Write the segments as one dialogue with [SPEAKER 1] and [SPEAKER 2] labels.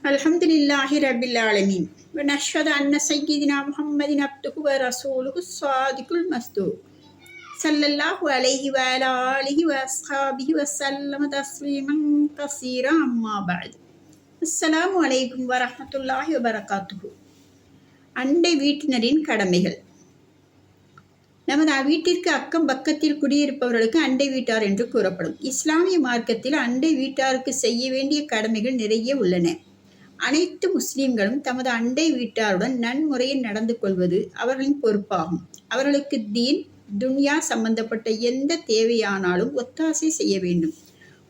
[SPEAKER 1] அல்ஹம்துலில்லாஹி ரப்பில் ஆலமீன் வ நஷ்ஹது அன்ன சய்யிதினா முஹம்மதின் அப்துஹு வ ரசூலுஹு ஸாதிகுல் மஸ்தூக் ஸல்லல்லாஹு அலைஹி வ அலா ஆலிஹி வ அஸ்ஹாபிஹி வ ஸல்லம தஸ்லீமன் கஸீரா அம்மா பஅத். அஸ்ஸலாமு அலைக்கும் வ ரஹ்மத்துல்லாஹி வ பரகாத்துஹு. அண்டை வீட்டினரின் கடமைகள். நமது வீட்டிற்கு அக்கம் பக்கத்தில் குடியிருப்பவர்களுக்கு அண்டை வீட்டார் என்று கூறப்படும். இஸ்லாமிய மார்க்கத்தில் அண்டை வீட்டாருக்கு செய்ய வேண்டிய கடமைகள் நிறைய உள்ளன. அனைத்து முஸ்லிம்களும் தமது அண்டை வீட்டாருடன் நன்முறையில் நடந்து கொள்வது அவர்களின் பொறுப்பாகும். அவர்களுக்கு தீன் துன்யா சம்பந்தப்பட்ட எந்த தேவையானாலும் ஒத்தாசை செய்ய வேண்டும்.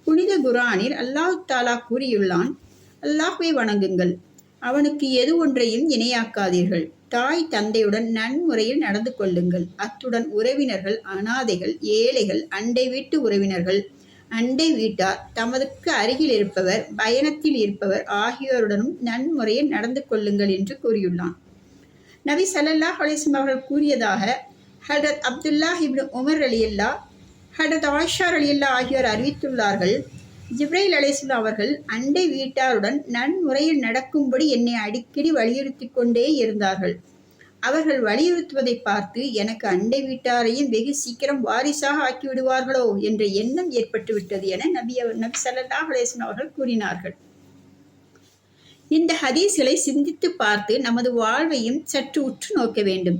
[SPEAKER 1] புனித குர்ஆனில் அல்லாஹ் தஆலா கூறியுள்ளான், அல்லாஹ்வை வணங்குங்கள், அவனுக்கு எது ஒன்றையும் இணையாக்காதீர்கள், தாய் தந்தையுடன் நன்முறையில் நடந்து கொள்ளுங்கள், அத்துடன் உறவினர்கள், அனாதைகள், ஏழைகள், அண்டை வீட்டு உறவினர்கள், அண்டை வீட்டார், தமதுக்கு அருகில் இருப்பவர், பயணத்தில் இருப்பவர் ஆகியோருடனும் நன்முறையில் நடந்து கொள்ளுங்கள் என்று கூறியுள்ளான். நபி ஸல்லல்லாஹு அலைஹி வஸல்லம் அவர்கள் கூறியதாக ஹஜ்ரத் அப்துல்லா இப்னு உமர் ரலியல்லாஹு, ஹஜ்ரத் ஆயிஷா ரலியல்லாஹு ஆகியோர் அறிவித்துள்ளார்கள், ஜிப்ரைல் அலைஹிஸ்ஸலாம் அவர்கள் அண்டை வீட்டாருடன் நன்முறையில் நடக்கும்படி என்னை அடிக்கடி வலியுறுத்தி கொண்டே இருந்தார்கள். அவர்கள் வலியுறுத்துவதை பார்த்து எனக்கு அண்டை வீட்டாரையும் வெகு சீக்கிரம் வாரிசாக ஆக்கிவிடுவார்களோ என்ற எண்ணம் ஏற்பட்டு விட்டது என நபி ஸல்லல்லாஹு அலைஹி வஸல்லம் அவர்கள் கூறினார்கள். இந்த ஹதீஸ்களை சிந்தித்து பார்த்து நமது வாழ்வையும் சற்று உற்று நோக்க வேண்டும்.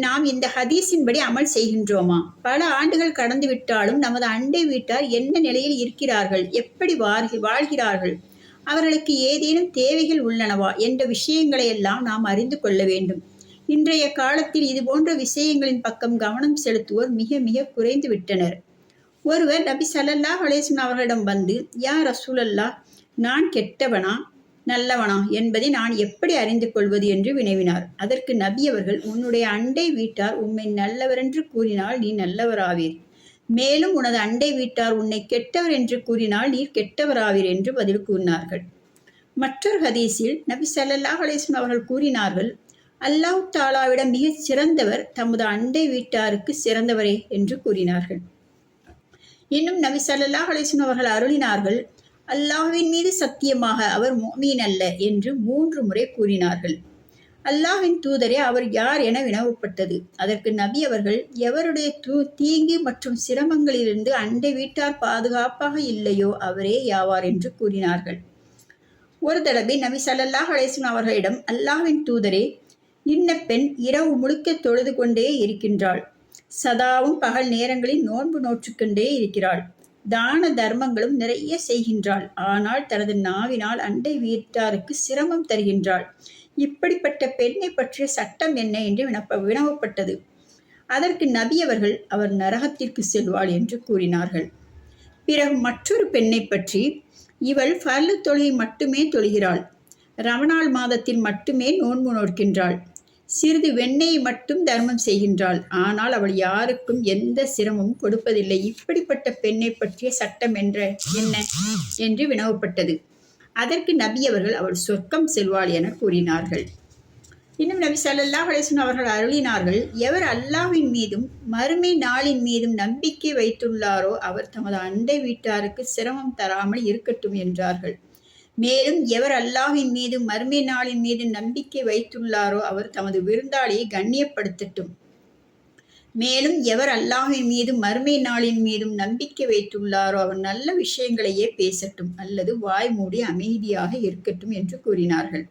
[SPEAKER 1] நாம் இந்த ஹதீஸின்படி அமல் செய்கின்றோமா? பல ஆண்டுகள் கடந்து விட்டாலும் நமது அண்டை வீட்டார் என்ன நிலையில் இருக்கிறார்கள், எப்படி வாழ்கிறார்கள், அவர்களுக்கு ஏதேனும் தேவைகள் உள்ளனவா என்ற விஷயங்களை எல்லாம் நாம் அறிந்து கொள்ள வேண்டும். இன்றைய காலத்தில் இதுபோன்ற விஷயங்களின் பக்கம் கவனம் செலுத்துவோர் மிக மிக குறைந்து விட்டனர். ஒருவர் நபி ஸல்லல்லாஹு அலைஹி வஸல்லம் அவர்களிடம் வந்து, யா ரசூலல்லாஹ், நான் கெட்டவனா நல்லவனா என்பதை நான் எப்படி அறிந்து கொள்வது என்று வினவினார். அதற்கு நபி அவர்கள், உன்னுடைய அண்டை வீட்டார் உம்மை நல்லவர் என்று கூறினால் நீ நல்லவராவீர், மேலும் உனது அண்டை வீட்டார் உன்னை கெட்டவர் என்று கூறினால் நீர் கெட்டவராவீர் என்று பதில் கூறினார்கள். மற்றொரு ஹதீஸில் நபி ஸல்லல்லாஹு அலைஹி வஸல்லம் அவர்கள் கூறினார்கள், அல்லாஹ் தஆலாவிடம் மிகச் சிறந்தவர் தமது அண்டை வீட்டாருக்கு சிறந்தவரே என்று கூறினார்கள். இன்னும் நபி ஸல்லல்லாஹு அலைஹி வஸல்லம் அவர்கள் அருளினார்கள், அல்லாஹ்வின் மீது சத்தியமாக அவர் முஃமின் அல்ல என்று 3 முறை கூறினார்கள். அல்லாஹ்வின் தூதரே, அவர் யார் என வினவப்பட்டது. அதற்கு நபி அவர்கள், எவருடைய தீங்கு மற்றும் சிரமங்களிலிருந்து அண்டை வீட்டார் பாதுகாப்பாக இல்லையோ அவரே யாவார் என்று கூறினார்கள். ஒரு தடவை நபி ஸல்லல்லாஹு அலைஹி வஸல்லம் அவர்களிடம், அல்லாஹ்வின் தூதரே, இன்ன பெண் இரவு முழுக்க தொழுது கொண்டே இருக்கின்றாள், சதாவும் பகல் நேரங்களில் நோன்பு நோற்றுக்கொண்டே இருக்கிறாள், தான தர்மங்களும் நிறைய செய்கின்றாள், ஆனால் தனது நாவினால் அண்டை வீட்டாருக்கு சிரமம் தருகின்றாள், இப்படிப்பட்ட பெண்ணை பற்றிய சட்டம் என்ன என்று வினவப்பட்டது. அதற்கு நபி அவர்கள், அவர் நரகத்திற்கு செல்வாள் என்று கூறினார்கள். பிறகு மற்றொரு பெண்ணை பற்றி, இவள் ஃபர்லு தொழுகை மட்டுமே தொழுகிறாள், ரமணான் மாதத்தில் மட்டுமே நோன்பு நோக்கின்றாள், சிறிது வெண்ணெயை மட்டும் தர்மம் செய்கின்றாள், ஆனால் அவள் யாருக்கும் எந்த சிரமமும் கொடுப்பதில்லை, இப்படிப்பட்ட பெண்ணை பற்றிய சட்டம் என்ன என்று வினவப்பட்டது. அதற்கு நபி அவர்கள், அவள் சொர்க்கம் செல்வாள் என கூறினார்கள். இன்னும் நபி ஸல்லல்லாஹு அலைஹி வஸல்லம் அவர்கள் அருளினார்கள், எவர் அல்லாஹ்வின் மீதும் மறுமை நாளின் மீதும் நம்பிக்கை வைத்துள்ளாரோ அவர் தமது அண்டை வீட்டாருக்கு சிரமம் தராமல் இருக்கட்டும் என்றார்கள். மேலும் எவர் அல்லாஹ்வின் மீதும் மறுமை நாளின் மீது நம்பிக்கை வைத்துள்ளாரோ அவர் தமது விருந்தாளியை கண்ணியப்படுத்தட்டும். மேலும் எவர் அல்லாஹ்வின் மீதும் மறுமை நாளின் மீதும் நம்பிக்கை வைத்துள்ளாரோ அவர் நல்ல விஷயங்களையே பேசட்டும் அல்லது வாய் மூடி அமைதியாக இருக்கட்டும் என்று கூறினார்கள்.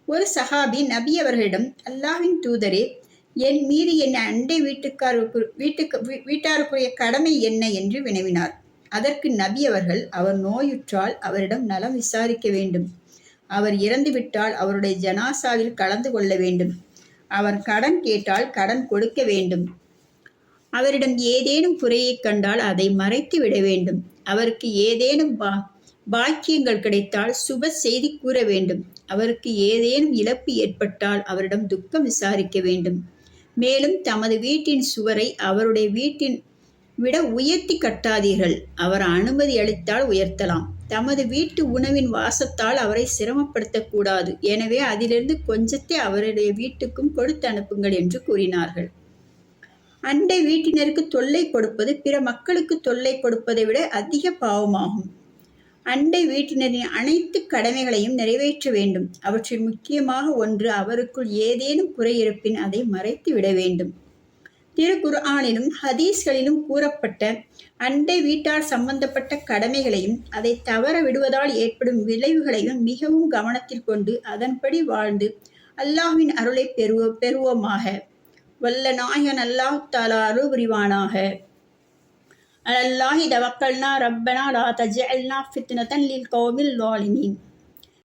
[SPEAKER 1] ஒரு சஹாபி நபி அவர்களிடம், அல்லாஹ்வின் தூதரே, என் மீது என் அண்டை வீட்டாருக்குரிய கடமை என்ன என்று வினவினார். அதற்கு நபி அவர்கள், அவர் நோயுற்றால் அவரிடம் நலம் விசாரிக்க வேண்டும், அவர் இறந்துவிட்டால் அவருடைய ஜனாசாவில் கலந்து கொள்ள வேண்டும், அவர் கடன் கேட்டால் கடன் கொடுக்க வேண்டும், அவரிடம் ஏதேனும் குறையை கண்டால் அதை மறைத்து விட வேண்டும், அவருக்கு ஏதேனும் பாக்கியங்கள் கிடைத்தால் சுப செய்தி கூற வேண்டும், அவருக்கு ஏதேனும் இழப்பு ஏற்பட்டால் அவரிடம் துக்கம் விசாரிக்க வேண்டும், மேலும் தமது வீட்டின் சுவரை அவருடைய வீட்டின் விட உயர்த்தி கட்டாதீர்கள், அவர் அனுமதி அளித்தால் உயர்த்தலாம், தமது வீட்டு உணவின் வாசத்தால் அவரை சிரமப்படுத்தக்கூடாது, எனவே அதிலிருந்து கொஞ்சத்தை அவருடைய வீட்டுக்கும் கொடுத்து அனுப்புங்கள் என்று கூறினார்கள். அண்டை வீட்டினருக்கு தொல்லை கொடுப்பது பிற மக்களுக்கு தொல்லை கொடுப்பதை விட அதிக பாவமாகும். அண்டை வீட்டினரின் அனைத்து கடமைகளையும் நிறைவேற்ற வேண்டும். அவற்றில் முக்கியமாக ஒன்று, அவருக்குள் ஏதேனும் குறை இருப்பின் அதை மறைத்து விட வேண்டும். திருக்குர்ஆனிலும் ஹதீஸ்களிலும் கூறப்பட்ட அண்டை வீட்டார் சம்பந்தப்பட்ட கடமைகளையும் அதை தவற விடுவதால் ஏற்படும் விளைவுகளையும் மிகவும் கவனத்தில் கொண்டு அதன்படி வாழ்ந்து அல்லாஹ்வின் அருளை பெறுவோமாக. வல்ல நாயகன் அல்லாஹ் தஆலா அருள் புரிவானாக. அலல்லாஹி தவக்கல்னா ரப்பனா லா தஜ்அல்னா ஃபித்னதன் லில் கௌமில் ஸாலிமீன்.